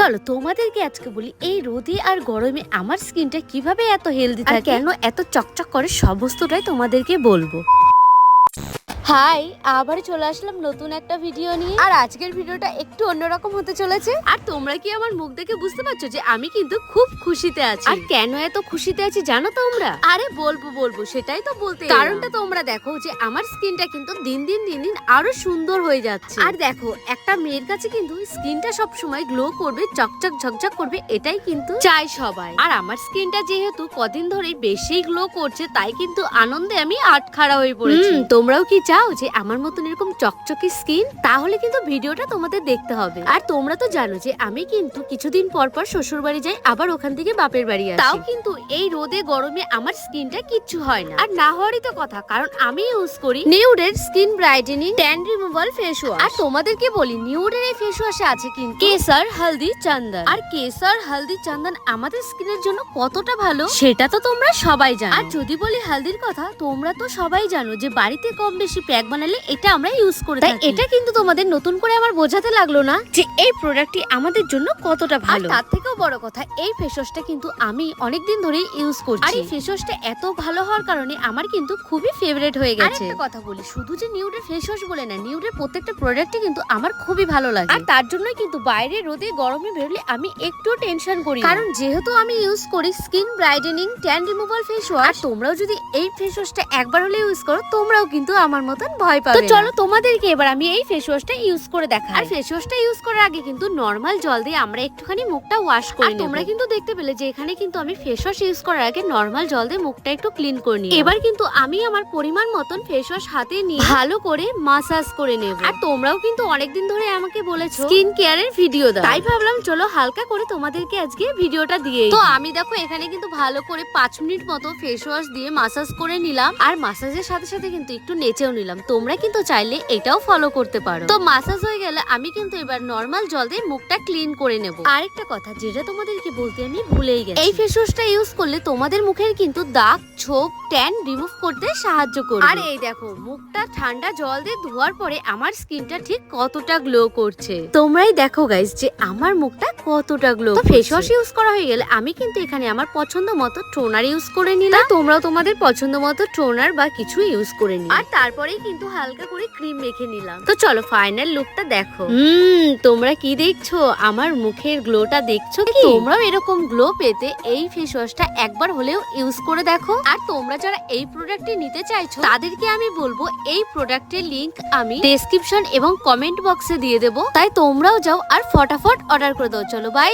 চলো তোমাদেরকে আজকে বলি এই রোদে আর গরমে আমার স্কিনটা কিভাবে এত হেলদি থাকে, কেন এত চকচক করে সমস্তটাই তোমাদেরকে বলবো। হাই, আবার চলে আসলাম নতুন একটা ভিডিও নিয়ে। আর আজকের ভিডিওটা একটু অন্যরকম হতে চলেছে। আর তোমরা কি আমার মুখ দেখে বুঝতে পারছো যে আমি কিন্তু খুব খুশিতে আছি। আর কেন এত খুশিতে আছি জানো তোমরা? আরে বলবো সেটাই তো বলতে, কারণটা তোমরা দেখো যে আমার স্কিনটা কিন্তু দিন দিন আরো সুন্দর হয়ে যাচ্ছে। আর দেখো একটা মেয়ের কাছে কিন্তু স্কিনটা সব সময় গ্লো করবে, চকচক ঝকঝক করবে, এটাই কিন্তু চাই সবাই। আর আমার স্কিনটা যেহেতু কদিন ধরে বেশি গ্লো করছে, তাই কিন্তু আনন্দে আমি আটখাড়া হয়ে পড়েছি। তোমরাও কি চাও যে আমার মতন এরকম চকচকে স্কিন? তাহলে কিন্তু ভিডিওটা তোমাদের দেখতে হবে। আর তোমরা তো জানো যে আমি কিন্তু কিছুদিন পর শ্বশুর বাড়ি যাই, আবার ওখান থেকে বাপের বাড়ি আসি। তাও কিন্তু এই রোদে গরমে আমার স্কিনটা কিচ্ছু হয় না। আর না হওয়ারই তো কথা, কারণ আমি ইউজ করি নিউডের skin brightening tan removal face wash. আর তোমাদেরকে বলি নিউডের এই ফেস ওয়াশে আছে কিন্তু কেসার হলদি চন্দন। আর কেসার হলদি চন্দন আমাদের স্কিনের জন্য কতটা ভালো সেটা তো তোমরা সবাই জানো। আর যদি বলি হলদির কথা, তোমরা তো সবাই জানো যে বাড়িতে কম বেশি প্যাক বানালে এটা আমরা ইউজ করে থাকি। এটা কিন্তু তোমাদের নতুন করে আমার বোঝাতে লাগলো না যে এই প্রোডাক্টটি আমাদের জন্য কতটা ভালো। তার থেকেও বড় কথা, এই ফেস ওয়াশটা কিন্তু আমি অনেকদিন ধরেই ইউজ করছি। আর এই ফেস ওয়াশটা এত ভালো হওয়ার কারণে আমার কিন্তু খুবই ফেভারিট হয়ে গেছে। একটা কথা বলি, শুধু যে নিউডের ফেস ওয়াশ বলে না, নিউডের প্রত্যেকটা প্রোডাক্টই কিন্তু আমার খুবই ভালো লাগে। আর তার জন্যই কিন্তু বাইরে রোদে গরমে বেরোলে আমি একটু টেনশন করি, কারণ যেহেতু আমি ইউজ করি skin brightening tan removal face wash. আর তোমরাও যদি এই ফেস ওয়াশটা একবার হলে ইউজ করো, তোমরাও কিন্তু আমার মতন ভয় পাবে। তো চলো তোমাদেরকে এবার আমি এই ফেস ওয়াশটা ইউজ করে দেখাই। আর ফেস ওয়াশটা ইউজ করার আগে কিন্তু নরমাল জল দিয়ে আমরা একটুখানি মুখটা ওয়াশ করে নেব। তোমরা কিন্তু দেখতে পেলে যে এখানে কিন্তু আমি ফেস ওয়াশ ইউজ করার আগে নরমাল জল দিয়ে মুখটা একটু ক্লিন করে নিই। এবার কিন্তু আমি আমার পরিমাণ মতন ফেস ওয়াশ হাতে নিয়ে ভালো করে মাসাজ করে নেব। আর তোমরাও কিন্তু অনেকদিন ধরে আমাকে বলেছো স্কিন কেয়ারের ভিডিও দাও, তাই ভাবলাম চলো হালকা করে তোমাদেরকে আজকে ভিডিওটা দিয়ে। তো আমি দেখো এখানে কিন্তু ভালো করে 5 মিনিট মতো ফেস ওয়াশ দিয়ে মাসাজ করে নিলাম। আর মাসাজের সাথে সাথে কিন্তু একটু নেচেও নিলাম। তোমরা কিন্তু চাইলে এটাও ফলো করতে পারো। তো মাসাজ হয়ে গেলে আমি কিন্তু এবার নরমাল জল দিয়ে মুখটা ক্লিন করে নেব। আরেকটা কথা যেটা তোমাদেরকে বলতে আমি ভুলেই গেছি, এই ফেস ওয়াশটা ইউজ করলে তোমাদের মুখের কিন্তু দাগ, ছোপ, ট্যান রিমুভ করতে সাহায্য করবে। আর এই দেখো মুখটা ঠান্ডা জল দিয়ে ধোয়ার পরে আমার স্কিনটা ঠিক কতটা গ্লো করছে। তোমরাই দেখো গাইস যে আমার মুখটা কতটা গ্লো। তো ফেস ওয়াশ ইউজ করা হয়ে গেলে আমি কিন্তু এখানে আমার পছন্দ মতো টোনার ইউজ করে নিলাম। তোমরাও তোমাদের পছন্দ মতো টোনার বা কিছু ইউজ করে নিও। আর তারপরেই কিন্তু হালকা করে ক্রিম মেখে নিলাম। তো চলো ফাইনাল লুকটা দেখো। তোমরা কি দেখছো? আমার মুখের গ্লোটা দেখছো কি? তোমরাও এরকম গ্লো পেতে এই ফেস ওয়াশটা একবার হলেও ইউজ করে দেখো। আর তোমরা যারা এই প্রোডাক্টটি নিতে চাইছো, তাদেরকে আমি বলবো এই প্রোডাক্টের লিংক আমি ডেসক্রিপশন এবং কমেন্ট বক্সে দিয়ে দেবো। তাই তোমরাও যাও আর ফটাফট অর্ডার করে দাও। চলো বাই।